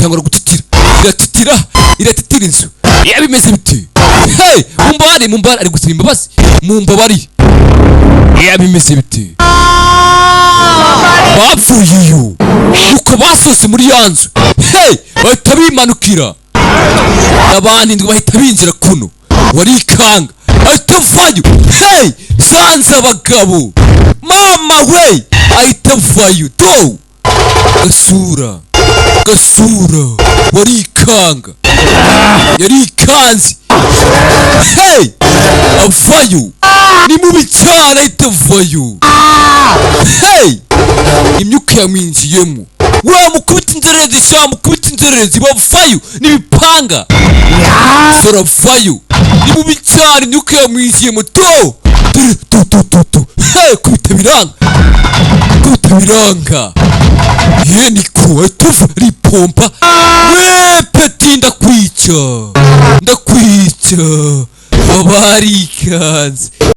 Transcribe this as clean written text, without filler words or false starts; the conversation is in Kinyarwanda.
itangura gutitira, iratitira inzu. Bimeze bite? Hey, mumbari ari gusaba imbabazi. Mumbabari. Bimeze bite? Bapfuye iyo uko basose muri yanzu. Hey, bahita bimanukira. Abandi ndwi bahita binjira kuno. Warikanga. Ahita vayo. Hey, zanza abagabo. Mama we, ahita vayo. Do. Gasura. Warikanga. Yarikanze. Hey, avayo. Ni mubi cyane ahita vayo. Hey, imyuka yamwinjiyemo. Mukubita inzererezi bavayo n'ibipanga. Soravayo. Ni mubi cyane imyuka yamwinjiyemo. To. Hey, kubita biranga. Niko atuva ripompa. We peti ndakwica. Abarikanze.